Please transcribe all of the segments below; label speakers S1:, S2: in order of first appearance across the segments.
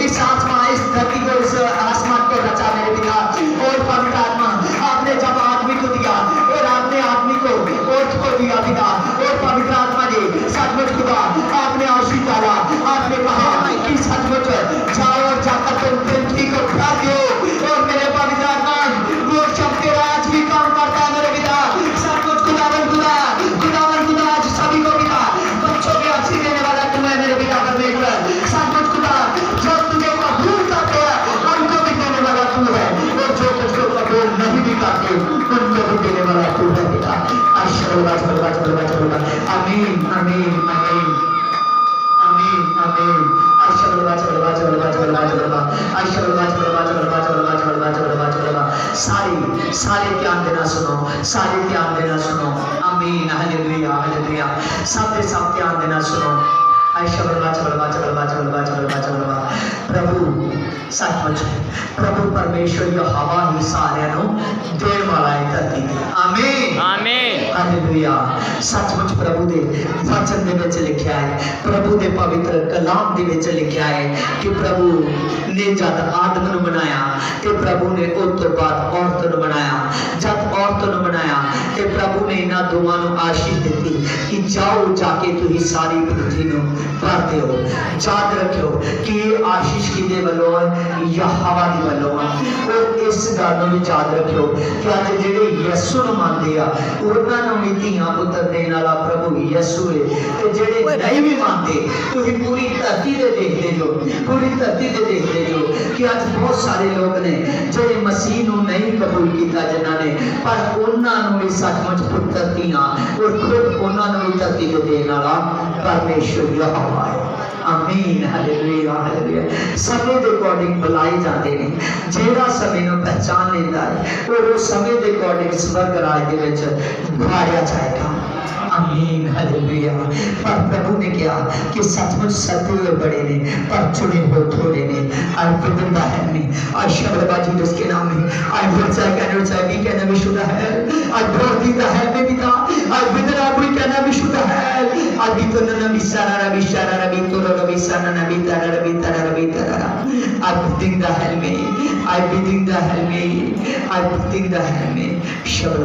S1: इस आसमान इस धरती को इस आसमान को रचा मेरे पिता। और पवित्र आत्मा आपने जब आदमी को दिया और आपने आदमी को ओठ को दिया पिता। और पवित्र आत्मा जी सचमुच खुदा आपने आशीष डाला। आपने कहा कि सचमुच जाओ और जाकर तुम पृथ्वी को भर दो। और मेरे पवित्र आत्मा वो शब्द तेरा आज भी काम करता है मेरे पिता। सचमुच खुदावन खुदा आज सभी को पिता बच्चों की आशीष देने वाला तुम है मेरे पिता परमेश्वर। सचमुच खुदा जो तुझे कबूल करते हैं उनको भी देने वाला तू है। और जो तुझको कबूल नहीं भी करते उनको भी देने वाला तू है पिता। आमीन आमीन आमीन आमीन आमीन। सारे ध्यान देना सुनो, सारे ध्यान देना सुनो। आमीन हालेलुया हालेलुया। सब ध्यान देना सुनो। प्रभु सचमुच प्रभु परमेश्वर यहोवा ही सारियां नूं देण वाला है धरती ते। आमीन आमीन हालेलुया। सचमुच प्रभु दे वचन दे विच लिखिया है, प्रभु दे पवित्र कलाम दे विच लिखिया है कि प्रभु ने जब आदम नूं बनाया ते प्रभु ने उस तो बाद औरत नूं बनाया। जब औरत नूं बनाया ते प्रभु ने इन्हां दोवां नूं आशीष दित्ती कि जाओ जाके तुसीं सारी पृथ्वी नूं भर दिओ। याद रखियो कि ये आशीष किदे वल्लों है? यहोवा दी वल्लों है। और इस गल नूं भी याद रखियो कि अज जिहड़े यीशु नूं मनदे आ उन्हां नूं भी धीआं पुत्तर देण वाला प्रभु यीशु है। ते जिहड़े नहीं भी मनदे तुसीं पूरी धरती ते देखदे जो, पूरी धरती ते देखदे जो कि अज बहुत सारे लोग ने जिहड़े मसीह नूं नहीं कबूल कीता जिन्हां ने, पर उन्हां नूं भी सचमुच पुत्तर धीआं और खुद उन्हां नूं भी धरती ते देण वाला परमेश्वर यहोवा है। आमीन हालेलुया हालेलुया। समय के अकॉर्डिंग बुलाए जाते हैं। जेड़ा समय नूं पहचान लेंदा है और उस समय के अकॉर्डिंग स्वर्ग राज दे विच बुलाया जाएगा। आमीन हालेलुया। पर प्रभु ने कहा कि सचमुच सत्य हुए बड़े ने पर चुने हुए थोड़े ने। आई विद द हेल में आई शब्द बाजी उसके नाम में I will say can say we can be should है आई ब्रॉट द हेल में पिता I with the we can be should है आई विद द नबी सारा रवि तो रवि सारा नबी तारा रवि तारा आई विद द हेल में आई विद द हेल में आई विद द हेल में शब्द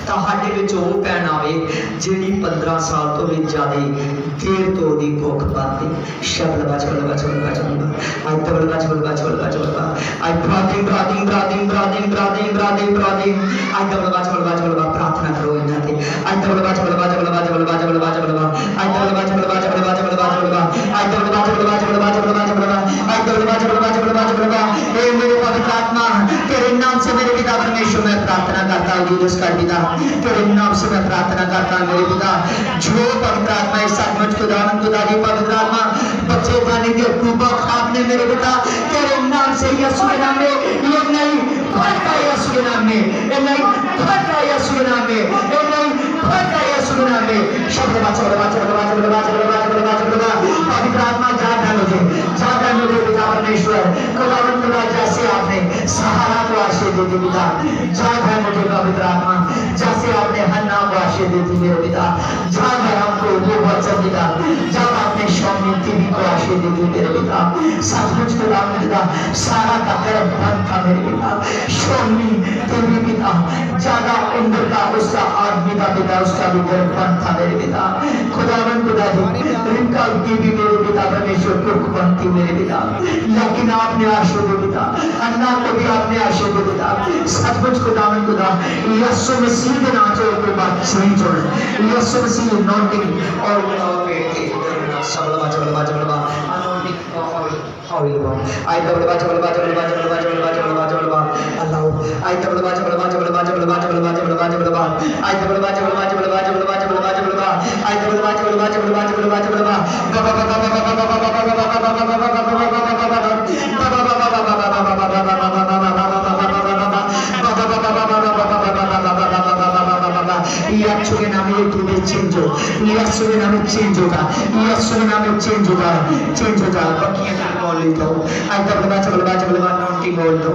S1: ਤੁਹਾਡੇ ਵਿੱਚ ਉਹ ਭੈਣ ਆਵੇ ਜਿਹੜੀ 15 ਸਾਲ ਤੋਂ ਵੀ ਜ਼ਿਆਦਾ ਦੇਰ ਤੋਂ ਦੀ ਭੁੱਖ ਪਾਤੀ। ਸ਼ਬਦ ਬਚ ਅੱਜ प्रार्थना करो ਇਹਨਾਂ ਤੇ मेरे पवित्र आत्मा तेरे नाम से मेरे पिता परमेश्वर मैं प्रार्थना करता हूँ जीसस का पिता तेरे नाम से मैं प्रार्थना करता हूँ मेरे पिता। जो पवित्र आत्मा इस सचमुच खुदावन खुदा की पवित्र आत्मा बच्चे जाने के ख्वाब ने मेरे पिता तेरे नाम से यीशु के नाम में ये नहीं फटका यीशु के नाम में ये नहीं फटका यीशु के नाम में ये नहीं फटका यीशु के नाम में शब्द पवित्र आत्मा जागरण मुझे पिता परमेश्वर खुदावन खुदा जैसे आपने सहारा को आशीष दी थी पिता जागरण मुझे पवित्र आत्मा जैसे आपने हन्ना को आशीष दी थी मेरे पिता जागरण हमको वो वचन दिया जब आपने स्वामी टीवी को आशीष दी थी मेरे पिता सचमुच खुदावन खुदा सारा का गर्भ बंद था मेरे पिता स्वामी टीवी पिता ज्यादा उम्र का उसका आदमी का पिता उसका भी गर्भ बंद था मेरे पिता खुदावन खुदा जी इनका टीवी मेरे पिता परमेश्वर दुख बनती मेरे पिता लेकिन आपने आशीष दी पिता अन्ना को भी आपने आशीष दी पिता सचमुच खुदावन खुदा यीशु मसीह के नाम से कोई बात चेंज हो यीशु मसीह अनॉइंटिंग और पेट के सबलवा अल्लाह आई यीशु के नाम में तुम्हें चेंज हो यीशु के नाम में चेंज होगा यीशु के नाम में चेंज होगा बकियां बोल ले जाओ आई की बोल दो।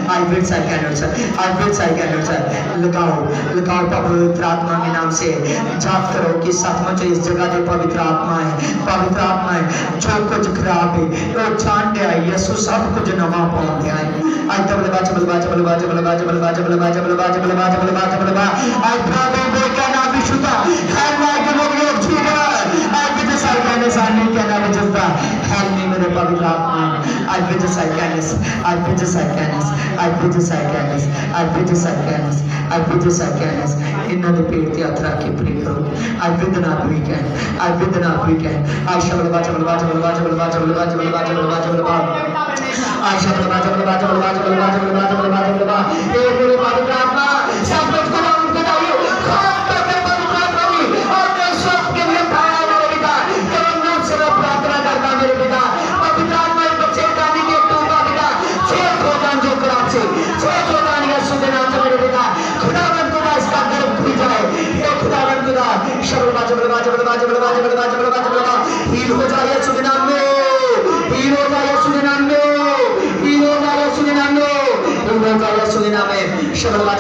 S1: I wish I can answer. I wish I can answer. लगाओ पवित्र आत्मा के नाम से जाप करो कि सचमुच इस जगह पे पवित्र आत्मा है जो कुछ खराब है वो जान दे आई यीशु सब कुछ नवा पाउन दे आई आज तब लगा आज ब्रदर बोल के ना विशुद्ध है like know Jesus I wish I can सानी के ना विशुद्ध हेल्प मी मेरे पवित्र आत्मा आई wish I can I wish I can इन्ना दे पेट ते यात्रा के प्रे करो I विद ना वीकेंड I शब्द बाज ए मेरे पवित्र आत्मा सब कुछ को उनको दाइयो खास करके पवित्र आत्मा की और मैं सब के लिए खाया मेरे पिता तेरे नाम से मैं प्रार्थना करता मेरे पिता पवित्र आत्मा के बच्चे का भी देख तू का पिता छेद हो जान जो कराम से छेद हो जान यीशु के नाम से मेरे पिता खुदावंद खुदा इसका गर्भ खुल जाए हे खुदावंद खुदा शब्द बाज हील हो जाए यीशु के नाम में हील हो जाए यीशु के नाम में हील हो जाए यीशु के नाम में शब्द बाज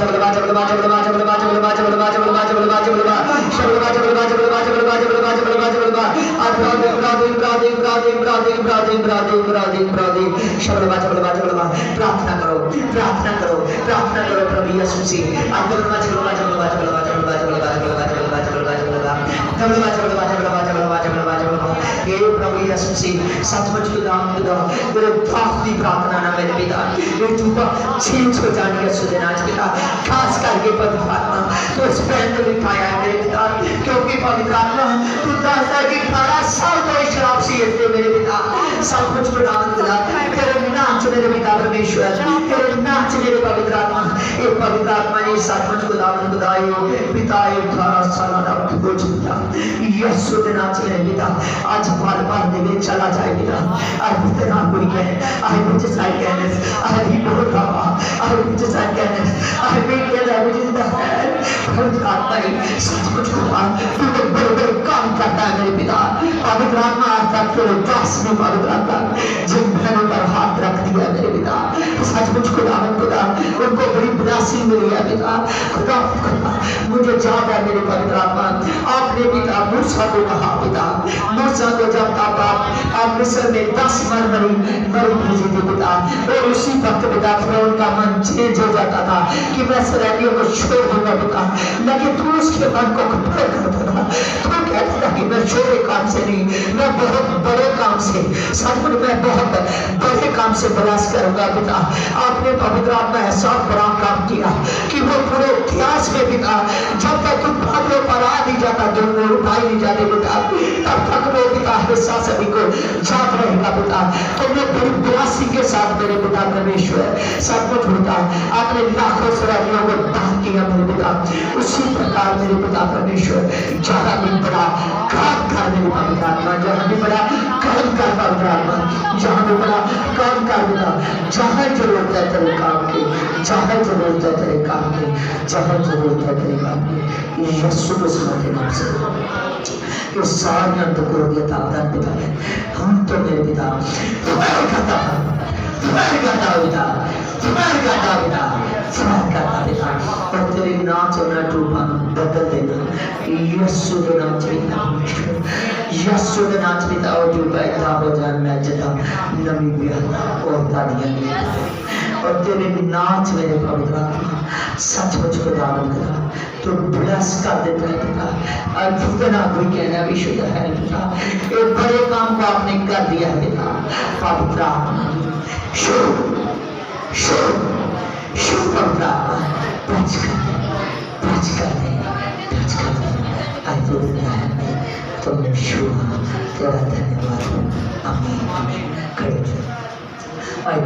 S1: प्रार्थना करो प्रभु यीशु से हे प्रभु यीशु से सचमुच खुदा तेरे दास की प्रार्थना ना मेरे पिता ये चूका चेंज हो जाने का सुधना पिता खास करके पवित्र आत्मा तो इस पैन को लिखाया है मेरे पिता क्योंकि पवित्र आत्मा तू दासता कि 18 साल तो शराब से थे मेरे पिता सब कुछ खुदा तेरे नाम से मेरे पिता परमेश्वर तेरे नाम से मेरे पवित्र आत्मा ये पवित्र आत्मा ने सचमुच खुदाई पिता 18 साल का बोझ पिता यीशु के नाम से मेरे पिता आज बार देवे चला जाए पिता आज इतना कोई कहे आई मुझे साइड कहने आई भी बहुत बाबा आई मुझे साइड कहने आई भी ये है मुझे द पवित्र आत्मा ही सचमुच खुदा तू बड़े काम करता है मेरे पिता पवित्र आत्मा आता तेरे दास में पवित्र आत्मा जिन बहनों पर हाथ रख दिया मेरे पिता सचमुच खुदा उनको बड़ी ब्लेसिंग मिली है पिता खुदा मुझे याद है मेरे पवित्र आत्मा आपने पिता मूसा को कहा पिता मूसा को जब आप मिस्र में 10 मरी भेजी थी पिता और उसी वक्त पिता फिरौन का मन चेंज हो जाता था कि मैं इसराइलियों को छोड़ दूंगा पिता लेकिन तू उसके मन को खत्म कर देगा तू कहता था कि मैं छोटे काम से नहीं मैं बहुत बड़े काम से सचमुच मैं बहुत बड़े काम से प्रयास करूंगा पिता आपने पवित्र आत्मा ऐसा बड़ा काम किया कि वो पूरे इतिहास में पिता जब तक तुम बादलों पर आ नहीं जाता दोनों उठाई नहीं जाते पिता तब तक वो पिता हिस्सा सभी को जाग रहेगा पिता तुमने बड़ी ब्लेसिंग के साथ मेरे पिता परमेश्वर सब कुछ होता आपने लाखों इसराइलियों को दान किया मेरे पिता उसी प्रकार मेरे पिता परमेश्वर जहाँ भी बड़ा काम कर मेरे पवित्र आत्मा जहाँ भी बड़ा काम कर पवित्र आत्मा जहाँ भी बड़ा काम कर पिता जहाँ जरूरत है तेरे काम की जहाँ जरूरत है तेरे काम की जहाँ जरूरत है तेरे काम की यीशु मसीह के नाम से ये सारी अंतर्गत आपदान पिता है हम तो मेरे पिता तुम्हारे करता पिता और तेरे नाम से ना टूटा बदल देना यीशु के नाम से यीशु के नाम से पिता और टूटा इतना हो जाए मैं जता नमी बिया और तालियां और तेरे नाच मेरे पवित्र आत्मा सचमुच खुदा करा तो ब्लेस कर देता है पिता और जितना कोई कहना भी शुद्ध है पिता एक बड़े काम को आपने कर दिया है पिता पवित्र आत्मा शो पवित्र आत्मा टच कर दे आज तो दुनिया है तो मैं शो तेरा धन्यवाद आमीन खड़े I the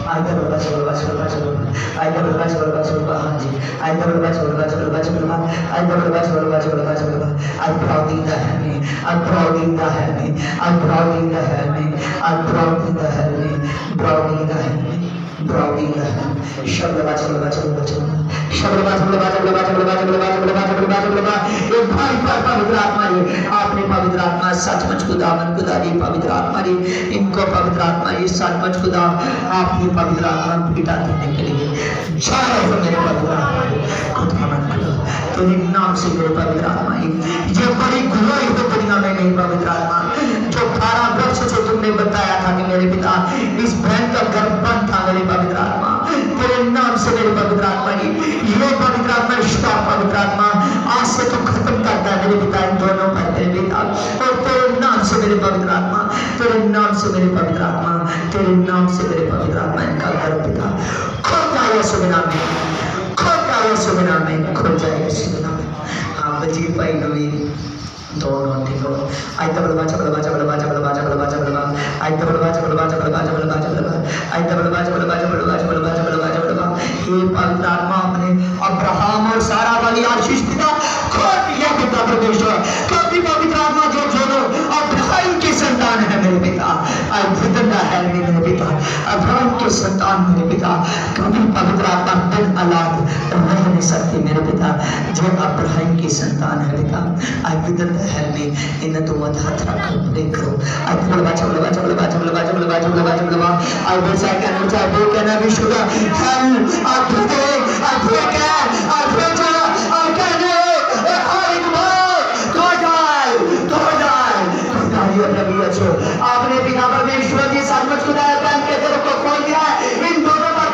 S1: I पवित्र आत्मा रे, आपने पवित्र आत्मा सचमुच खुदावन खुदा दी पवित्र आत्मा रे, इनको पवित्र आत्मा ये सचमुच खुदा आपने पवित्र आत्मा पीटा देने के लिए जाओ मेरे पवित्र आत्मा खुदावन खुदा तेरे नाम से मेरे पवित्र आत्मा ये बड़ी ग्लोरी हो दुनिया में नहीं पवित्र आत्मा जो 12 वर्ष से तुमने बताया था कि मेरे पिता इस बहन का गर्भ बंद था मेरे पवित्र आत्मा तेरे नाम से मेरे पवित्र आत्मा ये पवित्र आत्मा रिश्ता पवित्र आत्मा आज से तो खत्म करता है मेरे पिता इन दोनों पर तेरे पिता और तेरे नाम से मेरे पवित्र आत्मा तेरे नाम से मेरे पवित्र आत्मा तेरे नाम से मेरे पवित्र आत्मा इनका गर्भ पिता खुल जाए यीशु के नाम में खुल जाए यीशु के नाम में खुल जाए यीशु के नाम में हाँ बजीर भाई नवीन दोनों तीनों आई तबल बाजा बल बाजा बल बाजा बल बाजा बल बाजा बल आई तबल बाजा बल बाजा बल बाजा बल बाजा बल आई तबल बाजा बल बाजा बल बाजा बल बाजा बल बाजा बल हे पवित्र आत्मा अपने अब्राहम और सारा वाली आशीष पिता खोल दिया पिता परमेश्वर क्योंकि पवित्र आत्मा जो दोनों अब्राहम की संतान है मेरे पिता आई जिंदा है मेरे पिता अब्राहम की संतान मेरे पिता कभी पवित्र आत्मा बिन औलाद रह नहीं सकती मेरे पिता जो अब्राहम की संतान है पिता आई जिंदा है में इन तो मत हाथ रखो देखो आई बोल बाजा बोल बाजा बोल बाजा बोल बाजा बोल बाजा बोल बाजा बोल I wish I can wish I do can I wish you hell I pray I pray can I pray I can आपने बिना परमेश्वर की सचमुच खुदाया प्रेम के दिल को खोल दिया है इन दोनों पर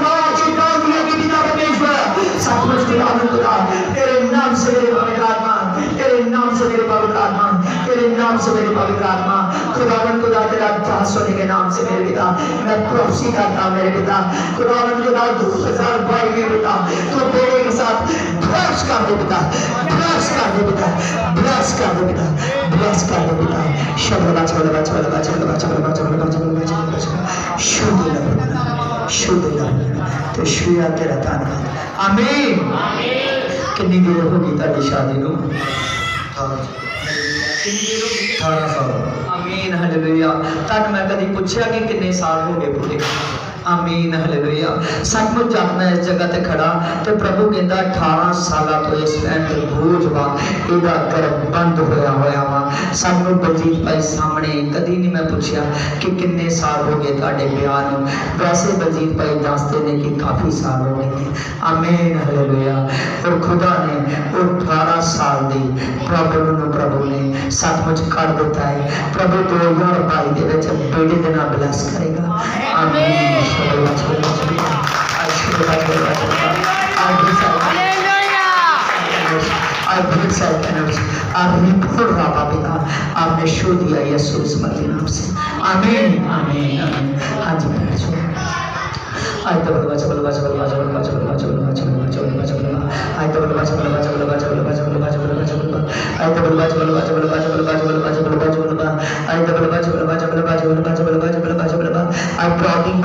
S1: बिना परमेश्वर सचमुच खुदा तेरे नाम से मेरे पवित्र आत्मा तेरे नाम से मेरे पवित्र आत्मा तेरे नाम से मेरे पवित्र आत्मा खुदावन खुदा तेरा दास होने के नाम से मेरे पिता मैं प्रोफेसी करता हूं मेरे पिता खुदावन खुदा 2022 में पिता तो तेरे के साथ ब्लेस कर दे पिता ब्लेस कर दे पिता ब्लेस कर दे पिता ब्लेस कर दे पिता शब्द बाचा बाचा बाचा बाचा बाचा बाचा बाचा बाचा शुद्ध तो शुया तेरा ताना आमीन कितनी देर होगी ताड़ी शादी को 18 साल आमीन हालेलुया तक मैं कभी पूछा कि कितने साल हो गए पूरे आमीन हालेलुया सचमुच जब मैं इस जगह ते खड़ा तो प्रभु कहता 18 साल तो इस पैन ते बोझ वा इहदा गर्भ बंद होया वा सचमुच बलजीत भाई सामने कदी नहीं मैं पूछा कि कितने साल हो गए ਤੁਹਾਡੇ ਵਿਆਹ ਨੂੰ वैसे बलजीत भाई दसते ने कि काफी साल हो गए हैं आमीन हालेलुया और खुदा ने वो 18 साल दी प्रभु ने सचमुच कर दिता है प्रभु 2022 दे विच बेटे दे नाल ब्लेस करेगा आमीन आपने शो दिया यीशु मसीह नाम से आमीन आमीन आमीन हाँ जी आई तो बल बाजा बल बाजा बल बाजा बल बाजा बल बाजा बल बाजा बल बाजा बल बाजा बल आई तो बल बाजा बल बाजा बल बाजा बल बाजा बल बाजा बल बाजा बल आई तो बल बाजा बल बाजा बल बाजा बल बाजा बल बाजा बल बाजा बल आई तो बल बाजा बल बाजा बल बाजा बल बाजा बल बाजा बल बाजा बल आई ब्रॉडिंग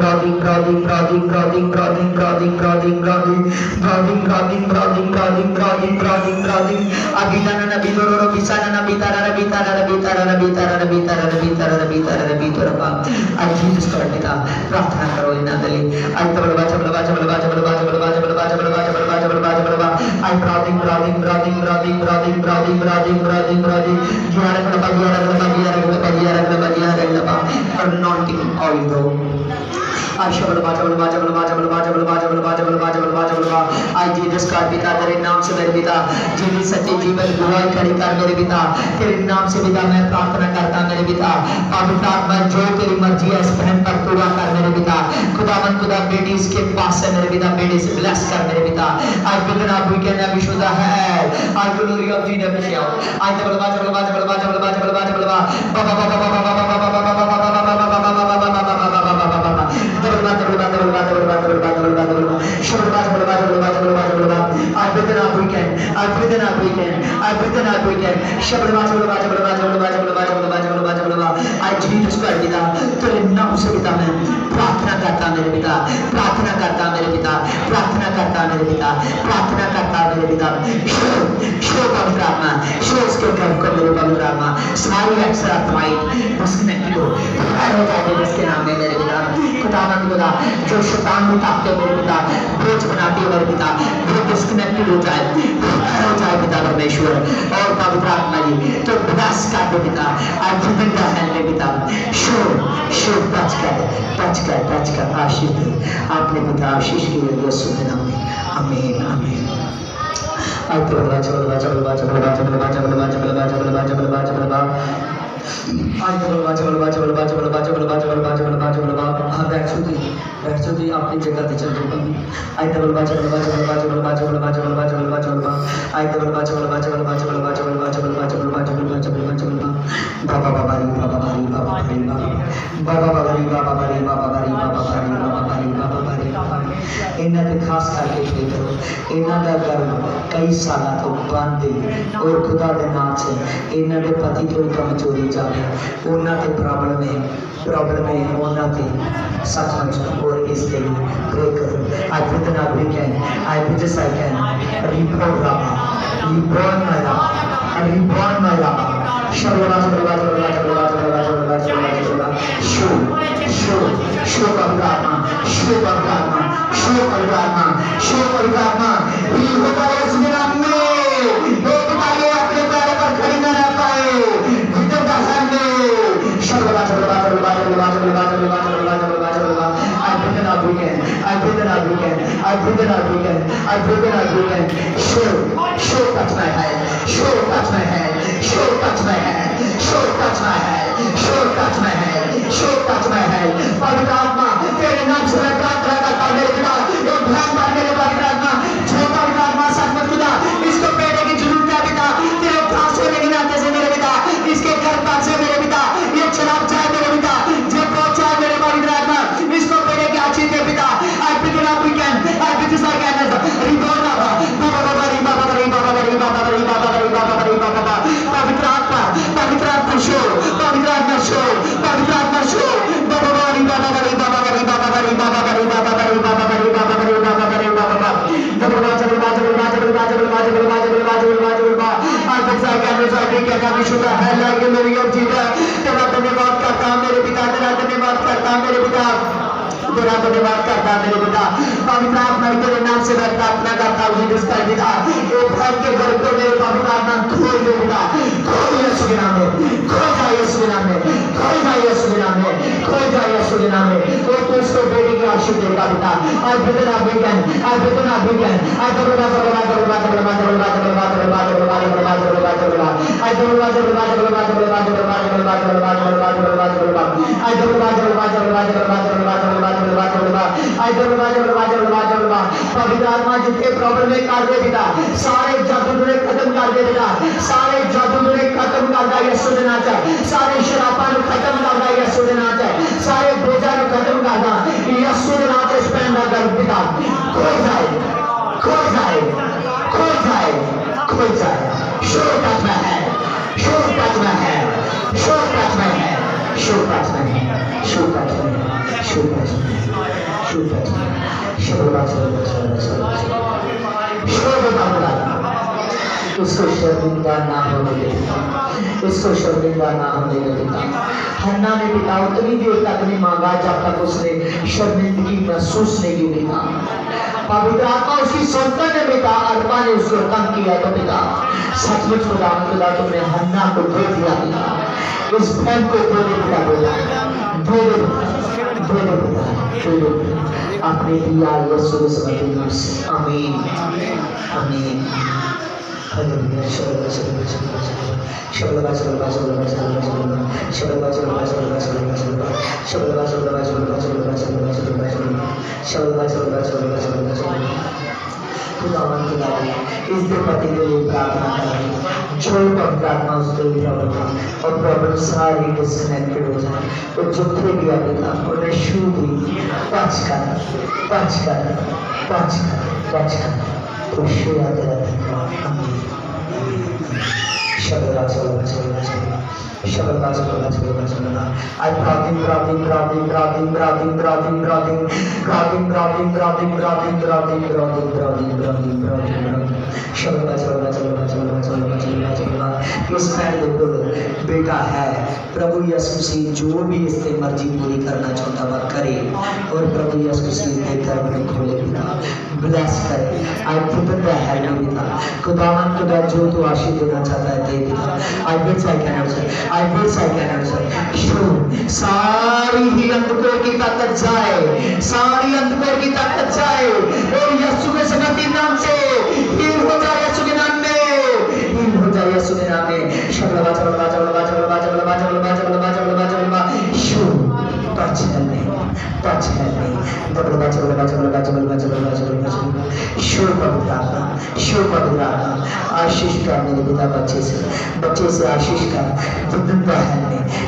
S1: अभी ना नबी रो बिसाना नबी तारा आज जीसस कर देता प्रार्थना करो इना दली आई तो बल बाजा बल बाजा बल बाजा बल बाजा बल बाजा बल बाजा बल बाजा बल बाजा बल बाजा बल आई ब्रॉडिंग anointing oil though I Jesus का पिता तेरे नाम से मेरे पिता जीवित सच्चे जीवन गवाही खड़ी कर मेरे पिता तेरे नाम से पिता मैं प्रार्थना करता मेरे पिता पवित्र आत्मा जो तेरी मर्जी है इस बहन पर पूरा कर मेरे पिता खुदावन खुदा बेटी इसके पास है मेरे पिता बेटे से ब्लेस कर मेरे पिता आज बिना कोई कहना भी शुदा है आज ग्लोरी ऑफ जीसस में आओ आज बलवा प्रार्थना करता मेरे पिता करता मेरे पिता, प्रार्थना करता मेरे पिता। शो पवित्र आत्मा, शो उसके घर को मेरे पवित्र आत्मा, सारी अक्सर आत्माएं डिस्कनेक्टेड हो जाए जिसके नाम में मेरे पिता। खुदावंद खुदा, जो शैतान उठाते मेरे पिता, बोझ बनाती है मेरे पिता, वो डिस्कनेक्टेड हो जाए पिता परमेश्वर। और पवित्र आत्मा जी तो विनाश कर दे पिता, आज जिंदा है मेरे पिता। शो टच कर आशीष दे आपने पिता, आशीष की यीशु के नाम में, आमीन आमीन। अपनी जगह पे चल इन्हों ने खास करके प्रे करो, इन्हों का घर कई साल तो बंद है और खुदा के नाम से इन्हों के पति तो कमजोरी जाए, उन्होंने प्रॉब्लम है उन्होंने सचमुच और इसके लिए प्रे करो। I with the weekend I with this I can reborn my रब शो पवित्रात्मा ये होता है इस नाम में। एक ताले अपने पैरों पर खड़ी न रह पाए भीतर दहन में I breathe in our weekend. Show touch my hand. पवित्र आत्मा तेरे नाम से मैं प्रार्थना करता हूँ मेरे पिता, ये ध्यान मारने के पवित्र आत्मा जो पवित्र आत्मा सचमुच खुदा इसको पेड़े की जरूरत है पिता, तेरे पास होने के नाते से मेरे पिता, इसके घर पास से मेरे पिता, ये शराब चाहे मेरे पिता, जो पहुंच चाहे मेरे पवित्र आत्मा, इसको पेड़े की आशीष दे पिता। I pick it up weekend, I pick this like an reborn Baba पवित्र आत्मा शो तेरा धन्यवाद करता मेरे पिता। पवित्र आत्मा तेरे नाम से मैं प्रार्थना करता हूँ जिसका पिता एक घर के घर को मेरे पवित्र आत्मा खोल दे पिता, खोल यीशु के नाम में, खोल जाए यीशु के नाम में, खोल जाए यीशु के नाम में, खोल जाए यीशु के नाम में। और तू उसको बेटी की आशीष देगा पिता। आज बेतना वीकेंड आज तो पवित्र आत्मा जितने प्रॉब्लम में कर दे पिता, सारे जादू खत्म कर दे पिता, सारे जादू खत्म कर दे यीशु के नाम से, सारे शराबा खत्म कर दे यीशु के नाम से, सारे बोझा खत्म कर दे यीशु के नाम से। स्पेंड कर पिता, खोल जाए शो टच में है उसको शर्मिंदा ना होने देता, हन्ना ने पिता उतनी देर तक नहीं मांगा जब तक उसने शर्मिंदगी महसूस नहीं की पिता। पवित्र आत्मा उसकी सुनता ने पिता, आत्मा ने उसको तंग किया तो पिता सचमुच खुदा तुमने हन्ना को दे दिया पिता, इस बहन को दे पिता, आपने दिया यीशु के नाम से, आमीन आमीन। हालेलुया। इस पति के लिए प्रार्थना करें, जो प्रार्थना उसके लिए और प्रॉब्लम सारी डिस्कनेक्टेड हो जाए, तो जितने भी पिता उन्हें छू दी, टच कर तो शो याद रहता है। बेटा है प्रभु यीशु मसीह जो भी इससे मर्जी पूरी करना चाहता वह करे और प्रभु यीशु मसीह के दर खोले पिता ब्लेस करे आई पुट द हेड पिता खुदावन खुदा जो तू आशीष देना चाहता है दे पिता आई wish I can answer show सारी ही अंधकार की ताकत जाए सारी अंधकार की ताकत जाए और यीशु के समर्थी नाम से हील हो जाए यीशु के नाम में हील हो जाए यीशु के नाम में शबलवा शबलवा शबलवा शबलवा शबलवा शबलवा शबलवा शबलवा शबलवा शो टच है टच है शबलवा शबलवा शबलवा शबलवा शबलवा शबलवा शो पवित्र आत्मा आशीष का मेरे पिता बच्चे से आशीष का विभिन्न है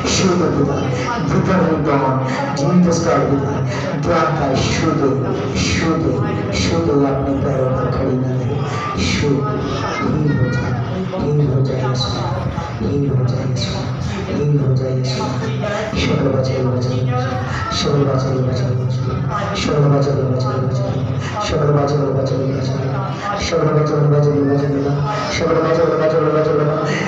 S1: शो पवित्र विभिन्न गॉड जीसस का पिता द्वार का शुद्ध अपने पैरों पर खड़ी न रहे शो हील हो जाए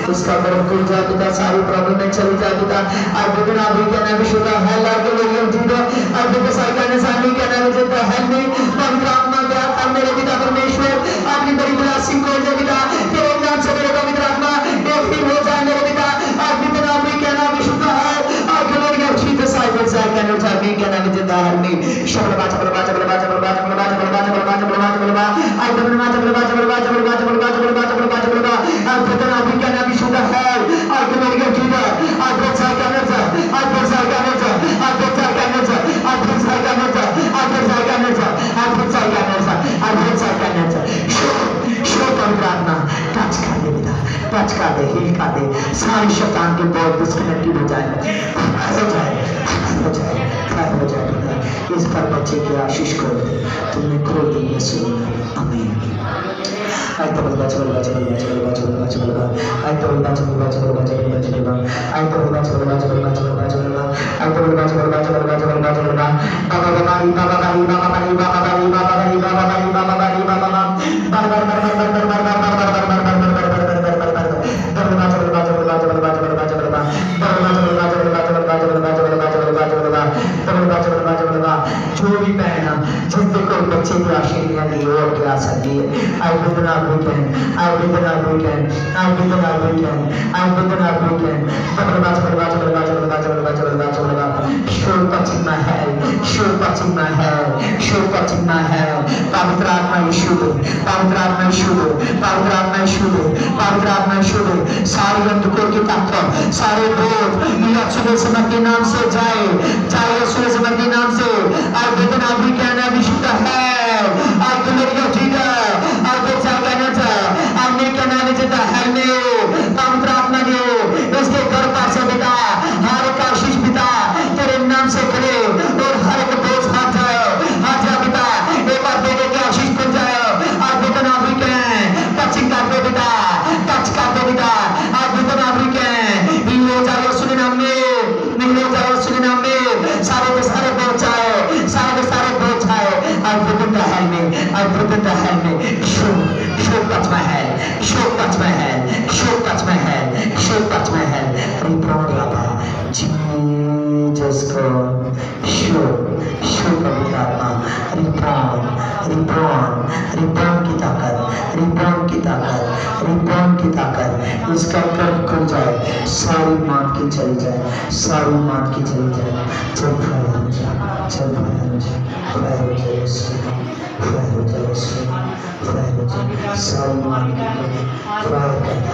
S1: इसका बरफ खुल जाए पिता सारी प्रॉब्लम में चली जाए पिता आज बिना अभी कहना भी शुदा है लाके लोग जीरो आज बिना सारी कहने सानी कहना भी जितना है नहीं पवित्र आत्मा के आत्मा मेरे पिता परमेश्वर आपकी बड़ी ब्लेसिंग को दे पिता तेरे नाम से मेरे पवित्र आत्मा एक ही हो जाए मेरे पिता आज बिना अभी कहना भी शुदा है आज लोग ये ठीक है साइड कहना चाहते कहना भी जिंदा है नहीं शब्द बात आज बिना अभी कहना भी शुदा है आज मेरे को ठीक है आज बच्चा कहना चाहे आज बच्चा कहना चाहे आज बच्चा कहना चाहे आज बच्चा कहना चाहे आज बच्चा कहना चाहे आज बच्चा कहना चाहे आज बच्चा कहना चाहे शो पवित्र टच कर दे बेटा टच कर दे हील कर दे सारी शैतान के बहुत डिस्कनेक्टेड हो जाए हो जाए इस पर बच्चे की आशीष को तुमने खोल दी यीशु आमीन आई तो बच्चा जो भी पहना जिससे कोई बच्चे की आशीर्वाद की ओर जा सकती है आई बिना पवित्र आत्मा शुद्ध सारी अंधकों की ताकत सारे बोझ यीशु के समर्थी नाम से जाए यीशु के समर्थी नाम से आज बिना भी कहना भी शुद्ध है आज तो मेरी ठीक है आज बच्चा कहना चाहे आज नहीं कहना भी जितना है पवित्र आत्मा दो इसके घर पर से बिता हर एक आशीष बिता तेरे नाम से करे और हर एक बोझ हाथ जाए बिता एक बार देने की आशीष बन जाए आज बिना भी कहें टचिंग कर दे बिता टच कर दे बिता आज बिना भी कहें नहीं हो जाए सुने नाम में सारे के सारे बोझ आए सारे के सारे बोझ आए आज विभिन्न हल में शो टच में है रिपोर्ट लाता जीसस को शो पवित्र आत्मा रिबॉर्न की ताकत इसका कर्म खुल जाए सारी मान की चली जाए चल फायर हो जाए सारी मान की फायर करता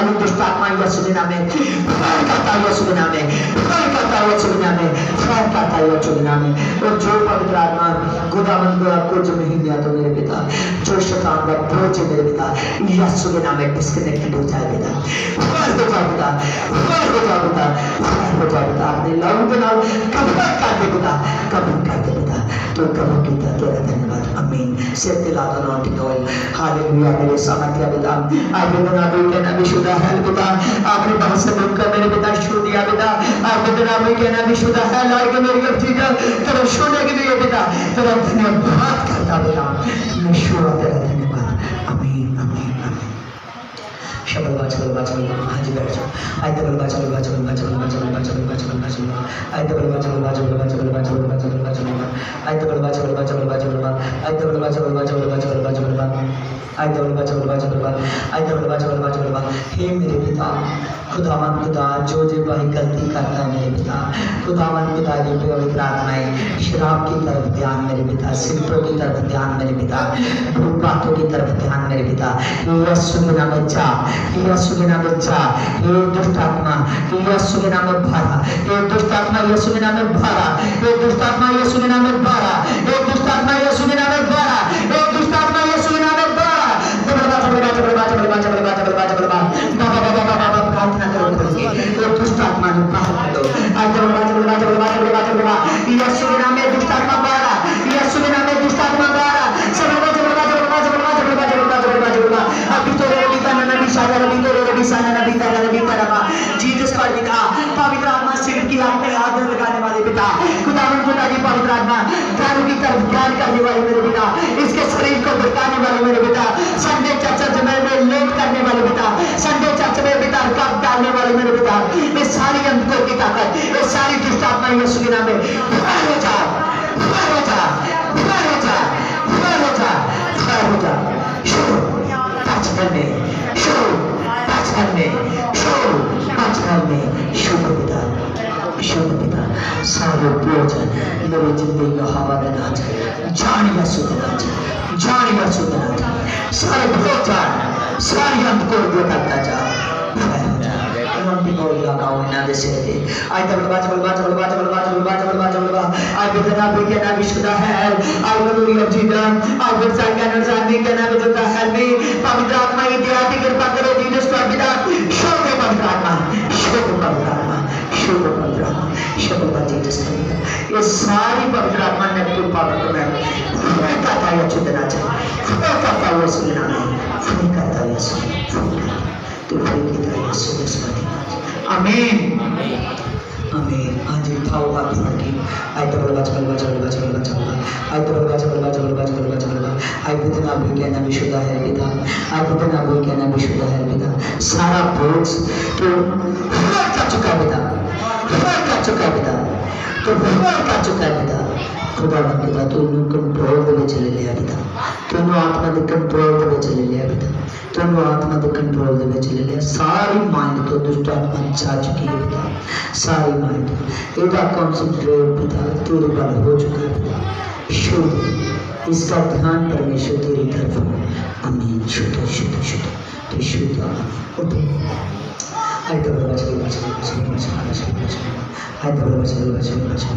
S1: वाली दुष्ट आत्मा यीशु के नाम में फायर करता है, यीशु के नाम में फायर करता है, यीशु के नाम में फायर करता है, यीशु के नाम में। और जो पवित्र आत्मा खुदावन को आपको जो नहीं दिया तो मेरे पिता, जो शैतान का बोझ है मेरे पिता, यीशु के नाम में डिस्कनेक्टेड हो जाए पिता, फायर हो जाए पिता, फायर हो जाए पिता, फायर हो जाए पिता। अपने लोगों के नाम कबूल कर दे पिता, कबूल कर दे पिता, तो कबूल किया तेरा धन्यवाद। आमीन। सिर दिला दो नॉटिंग ऑयल। हालेलुया। मेरे सामर्थ्य पिता, आपने बना दो कहना भी शुद्ध है पिता, आपने बहुत से लोग का मेरे पिता छू दिया पिता, आपने बना दो कहना भी शुद्ध है लाइक मेरी गलती का तेरा छूने के लिए पिता, तेरा धन्यवाद करता पिता, मैं शुरू तेरा धन्यवाद। आमीन आमीन आमीन। शब्द बाचल हाँ जी बैठ जाओ। आई तो बलवा चल बाचल बाचल बाचल बाचल बाचल बाचल आई तो बलवा चल बाचल बाचल बाचल बाचल बाचल आई तो बलवा चल बाचल बाचल आई तो बलवा चल बाचल बाचल बाचल आई तो बलवा चल बाचल आई तो बलवा चल बाचल। हे मेरे पिता, खुदावन खुदा जो भाई गलती करता है मेरे पिता, खुदावन खुदा जो पवित्र आत्माएं शराब की तरफ ध्यान मेरे पिता, सिगरेटों की तरफ ध्यान मेरे पिता, भूख बातों की तरफ ध्यान मेरे पिता, यीशु के नाम में जा, यीशु के नाम में जा। ये दुष्ट आत्मा यीशु के नाम में भरा, ये दुष्ट आत्मा यीशु के नाम में भरा, ये दुष्ट आत्मा यीशु के नाम में भरा, ये दुष्ट आत्मा यीशु के नाम में भरा, ये दुष्ट आत्मा यीशु के नाम में भरा। प्रार्थना करो ये दुष्ट आत्मा को बाहर दो। यीशु के नाम में दुष्ट आत्मा बाहर, यीशु के नाम में दुष्ट आत्मा बाहर। अभी तो रे बीता ना नबी शादा नबी तो रे बीता ना नबी तारा नबी तारा जीसस का पिता, पवित्र आत्मा सिर की आग में आग लगाने वाले पिता, खुदावन खुदा की पवित्र आत्मा दारू की तरफ ध्यान करने वाले मेरे पिता, इसके शरीर को भड़काने वाले मेरे पिता, संडे चर्च में लेट करने वाले पिता, संडे चर्च में पिता कब डालने वाले मेरे पिता, ये सारी अंधकों की ताकत, ये सारी दुष्ट आत्मा यीशु के नाम में बाहर हो जा, बाहर हो जा, बाहर हो जा, बाहर हो जा, बाहर हो जा। शुरू टच करने, शुरू टच करने, शुरू टच करने। शुभ पिता, शुभ पिता, सारे बोझ मेरी जिंदगी का हवा देना चाहिए, जानिया सुधना चाहिए, जानिया सुधना चाहिए, सारे बोझ सारी अंधकों को करता जा। I tell you, I will not be can I should have I will be of Jesus. I will say can I can I will help me. पवित्र आत्मा इत्यादि कृपा करो जीसस का पिता, शो में पवित्र आत्मा, शो में पवित्र आत्मा, शो में पवित्र आत्मा, शो में जीसस का पिता। ये सारी पवित्र आत्मा ने तो पवित्र में करता है चुतना चाहिए, करता है सुनना नहीं, करता है सुनना तो फिर कितना है सुनना। आमीन आमीन। आज उठाओ हाथ रखिए। आई तो बलवा चल बलवा चल बलवा चल बलवा चल आई तो बलवा चल बलवा चल बलवा चल बलवा चल आई कितना भी कहना भी शुद्ध है पिता, आई कितना भी कहना भी शुद्ध है पिता। सारा बोझ तो हर कर चुका है पिता, हर कर चुका है पिता, तो हर कर चुका है पिता। खुदा पिता तू कंट्रोल दे चले लिया पिता, तू आत्मा दे कंट्रोल दे चले लिया पिता, तू आत्मा दे कंट्रोल दे चले लिया। सारी माइंड तो दुष्ट आत्मा जा चुकी है पिता, सारी माइंड एदा कॉन्सेंट्रेट पिता तेरे पर हो चुका है पिता। शुद्ध इसका ध्यान परमेश्वर तेरी तरफ हो। आमीन। शुद्ध शुद्ध शुद्ध तो शुद्ध उठो। आई तो बलवा चल बलवा चल बलवा चल बलवा चल आई तो बलवा चल बलवा चल बलवा चल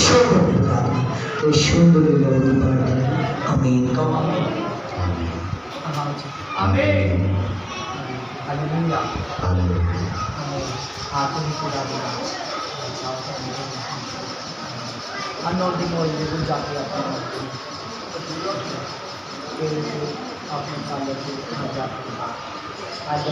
S1: शुद्ध पिता तो शुद्ध लोग बढ़। आमीन। आमीन। Hallelujah hallelujah. हाथों में खुदा दिया अनोटिंग ऑयल में जाके अपने काले से जाके आज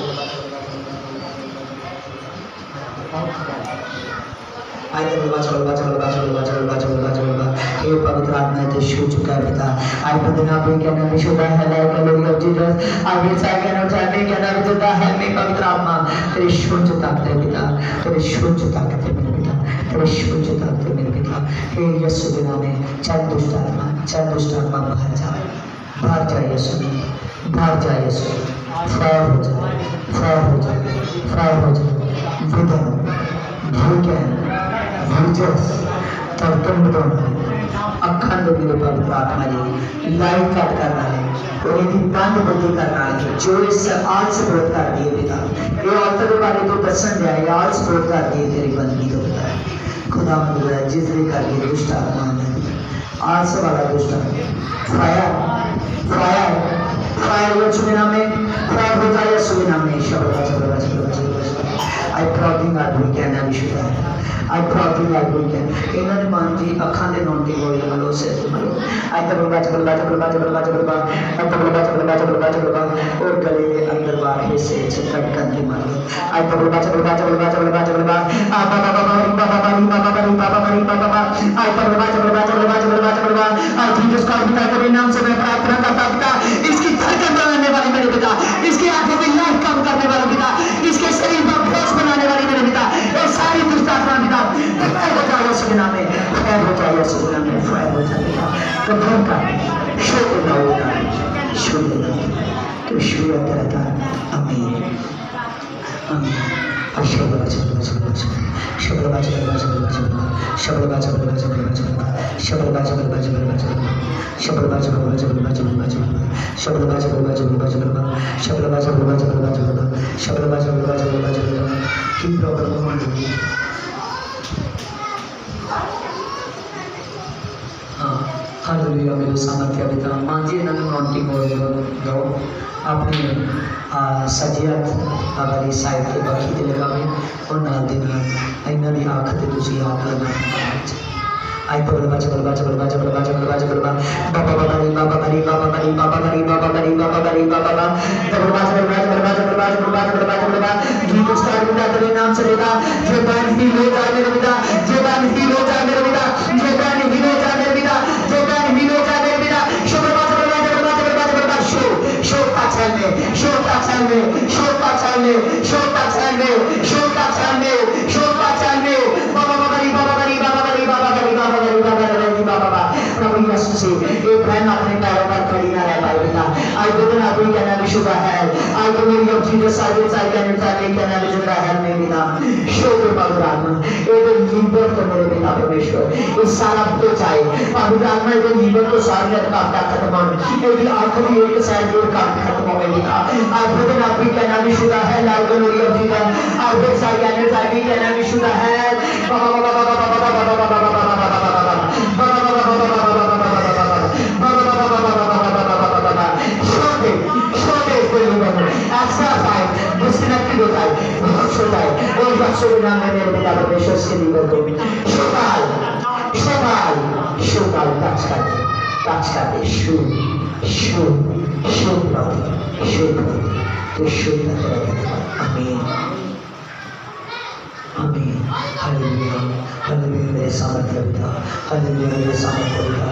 S1: हे पवित्र आत्मा ते छू चुका है पिता। आई पवित्र आत्मा कहना भी शुद्ध है like glory of Jesus. I will से कहना चाहते कहना भी शुद्ध है मैं पवित्र आत्मा तेरी शुद्ध ताकत है पिता, तेरी शुद्ध ताकत है मेरे पिता, तेरी शुद्ध ताकत है मेरे पिता। हे यीशु के नाम में चल दुष्ट आत्मा बाहर जा, बाहर जा यीशु, बाहर जा यीशु, फायर हो जा, फायर हो जा, फायर हो जा। विधन भूखे भूजस तर्कम बताना अखंड मेरे पवित्र आत्मा जी लाइव कट करना है और यदि मंद बुद्धि करना है जो इस आलस विरोध कर दिए पिता, ये औरत के बारे तो दसन जाए आलस विरोध कर दिए तेरी बंदगी तो पिता खुदा मंद जिसने करके दुष्ट आत्मा आलस वाला दुष्ट फायर फायर फायर यीशु के नाम में फायर हो जाए यीशु के नाम में शब्द I proudly God we can have issue I proudly God we can इन्होंने मान जी अखां दे नोंटी बोल मलो से मलो I तो बलबा और गले के अंदर बाहर से धड़कन की मारो I तो बलबा I Jesus का पिता के नाम से मैं प्रार्थना करता पिता इसकी धड़कन बढ़ाने वाले मेरे पिता इसकी आंखों में लाइट कम करने वाले पिता इसके शरीर पर बोझ बनाने वाली मेरे पिता ये सारी दुष्ट आत्मा पिता फायर हो जाए यीशु के नाम में फायर हो जाए यीशु के नाम में फायर हो जाए तो भूखा शुद्ध ना होगा शुद्ध ना तो शुद्ध करता आमीन आमीन शब्द हालेलुया मेरे सामर्थ्य पिता मांझे नन्नु नोंटी दो अपनी सजियत वाली साइड के बाकी ते लगावे और नाल दे नाल इन्हां दी आंख ते तुसीं आप लगा आई तो बलबा गीत स्टार्ट हो जाता है नाम से लेगा जो बैंड हिल हो जाए मेरे पिता जो बैंड हिल हो जाए मेरे पिता जो बैंड हिल हो जाए मेरे पिता जो बैंड हिल हो जाए मेरे पिता शो का चलने शो का चलने शो का चलने शो का चलने शो का चलने शो का चलने प्रभु यीशु से एक बहन अपने पैरों पर खड़ी ना रह पाई पिता आई तो ना कोई कहना भी शुभ है आई तो मेरी अब जीसस आई कहना भी जुड़ा है मेरे पिता शो के पवित्र आत्मा एक लीवर तो मेरे पिता परमेश्वर इस सारा कुछ आए पवित्र आत्मा एक लीवर तो सारी का खत्म हो एक आखिरी एक साइड जोड़ का खत्म हो गई था आज तो ना कोई कहना भी शुदा है लाल को मेरी अब जीवन आज एक सारी एनर्जी कहना भी शुदा है डिस्कनेक्टेड होता है बहुत छोटा है और बच्चों के नाम में मेरे पिता परमेश्वर के लीवर को शोकाल टच कर दे शू तो शुद्ध आमीन आमीन हालेलुया हालेलुया मेरे सामर्थ्य पिता हालेलुया मेरे सामर्थ्य पिता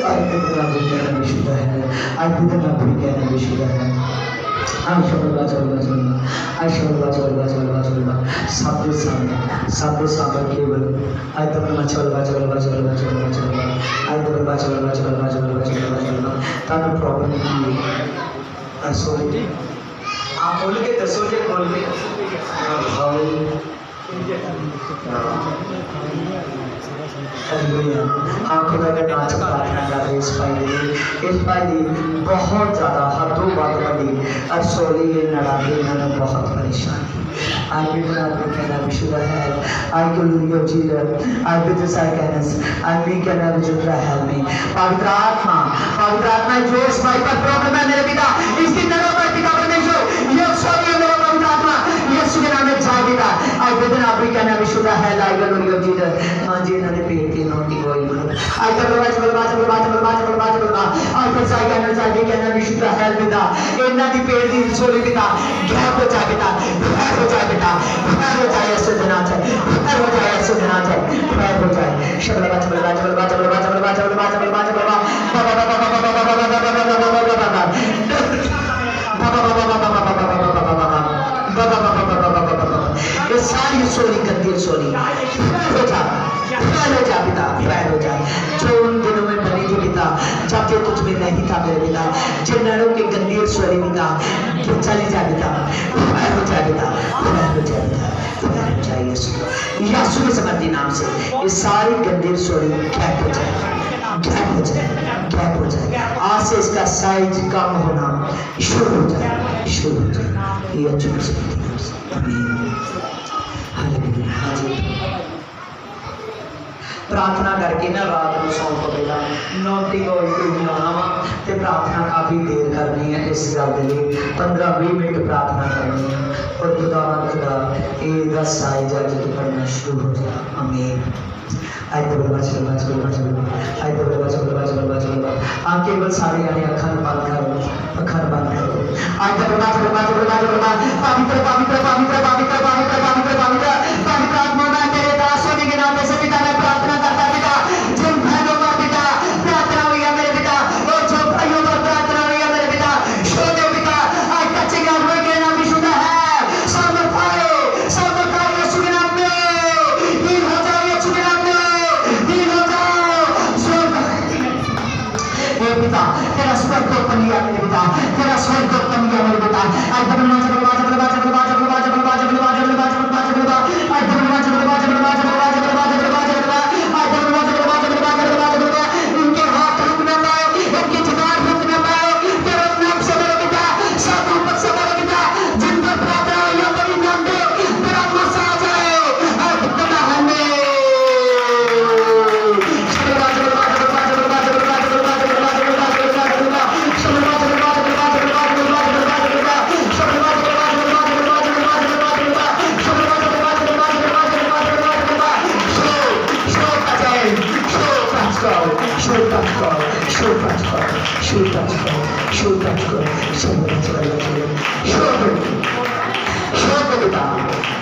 S1: आज कितना भी कहना विशुद्ध है आज कितना भी कहना विशुद्ध है साबे साबे केवल आई तो मैं चल ताकि प्रॉब्लम नहीं है सॉरी आप बोल के दसो जे बोल के खुदा का नाच प्रार्थना कर रहे इस भाई बहुत ज़्यादा हदों बात बड़ी अरसोली नड़ाके इन्होंने बहुत परेशानी I will not be can have शुदा है I will your Jesus I will just I can I will can have जुदा है मैं पवित्र आत्मा जो इस भाई पर प्रॉब्लम है मेरे पिता इसकी नरों पर पिता परमेश्वर ये सभी लोग पवित्र आत्मा यीशु के नाम में जाए पिता I will not be can have शुदा है I will your Jesus हाँ जी इन्होंने पेट की नोटी बोली बोलो I will और फिर साई कहना भी शुदा है पिता इन्हों की पेट की सोली पिता गैप हो जाए पिता गैप हो जाए पिता गैप हो जाए ऐसे देना चाहिए गैप हो जाए ऐसे देना चाहिए गैप हो जाए ये सारी सोली गंदी सोली हो जा पिता हो जाए जो उन दिनों में बनी थी पिता जब जो तुझ में नहीं था मेरे पिता जिन नरों की गंदी सोली पिता चली जा पिता हो जाए पिता हो जाए पिता यीशु के समर्थी नाम से ये सारी गंदी सोली गैप हो जाए गैप हो जाए, आज से इसका साइज कम होना शुरू हो जाए, शुरू हो जाए। ये अच्छी प्रार्थना करके ना रात को सौ पवेगा 9 आना वा ते प्रार्थना काफ़ी देर करनी है। इस गल के लिए 15-20 मिनट प्रार्थना करनी है और खुदा खुदा ये साइज अज तो पढ़ना शुरू हो जाए। आमीन। आज तो बड़ा चलो आज तो बड़ा हाँ केवल सारे यानी अखर बंद करो, अखर बंद करो। आज तो बड़ा पवित्र पवित्र पवित्र पवित्र पवित्र पवित्र पवित्र पवित्र आत्मा में तेरे दासों के नाम से पिता मैं प्रार्थना करता पिता, जिन बहनों का पिता प्रार्थना हुई है मेरे पिता, और जो भाइयों का प्रार्थना हुई है मेरे पिता, शोधे पिता आज टचिंग हुए के नाम भी शुद्ध है। समर्थाए यीशु के नाम में हील हो जाओ, यीशु के नाम में हील हो जाओ। हे पिता तेरा स्वर्ग को बन गया मेरे पिता, तेरा स्वर्ग को बन गया मेरे पिता। आज तक इनके हाथ रुक न पाए, इनकी जुबान रुक न पाए, तेरे नाम से मेरे पिता सब ऊपर से मेरे पिता जिन पर प्रार्थना हुई है तेरे नाम में तेरा गुस्सा आ जाए। अब खुदा हमें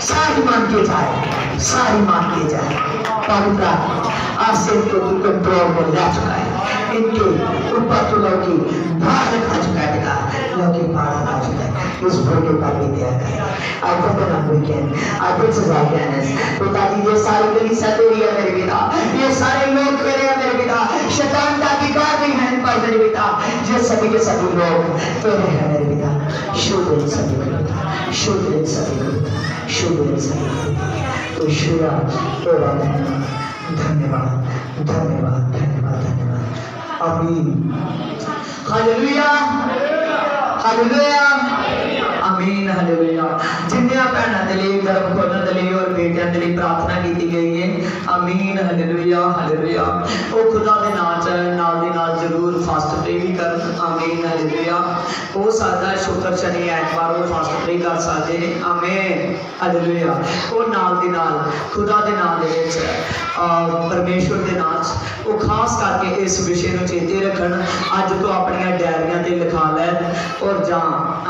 S1: सारी मान के जाए, सारी मान के जाए। पवित्र आज से इनको तू कंट्रोल में ला चुका है, इनके ऊपर तो लौकी भार खा चुका है पिता, लौकी भार खा चुका है। इस भोगे पर भी दिया है। आज तक हम वीकेंड आज से जाएंगे पिताजी, ये सारी गली सतेरी है मेरे पिता, ये सारे लोग मेरे हैं मेरे पिता, शैतान का अधिकार नहीं है इन पर मेरे पिता, ये सभी के सभी लोग तेरे हैं मेरे पिता। शुद्ध इन सभी को पिता, शुद्ध इन सभी को पिता, शुद्ध इन सभी को पिता। तो शुरा एवं धन्यवाद धन्यवाद धन्यवाद धन्यवाद। आमीन। हालेलुया हालेलुया आमीन हालेलुया। जिन्नियां भैणां दे लई गर्भ खोलण दे लई और बेटियां दे लई प्रार्थना की गई है। आमीन हालेलुया हालेलुया। वो खुदा दे नाम जरूर फास्ट प्रे भी कर। आमीन हालेलुया। हो सकता है शुक्र शनि ऐतवार वो फास्ट प्रे कर सकते हैं। आमीन हालेलुया। वो नाल दी नाल खुदा दे नाम दे विच परमेश्वर दे नाम वो खास करके इस विषय को चेते रखन। अज तो अपनी डायरियां ते लिखा लै और जा।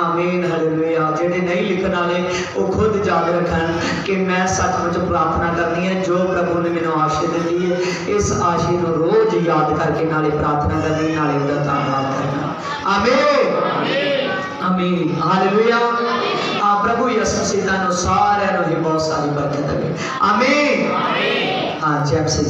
S1: आमीन हालेलुया। जेडे नहीं लिखण वाले वो खुद याद रखन कि मैं सचमुच प्रार्थना करनी है, जो प्रभु ने मैंने आशीष दी है इस आशीष को रोज याद करके नाले प्रार्थना करनी, नाले उसका धन्यवाद करना। आमीन आमीन हालेलुया। प्रभु यीशु मसीह दा सारे ही बहुत सारी बरकत है। आमीन। हाँ जय मसीह।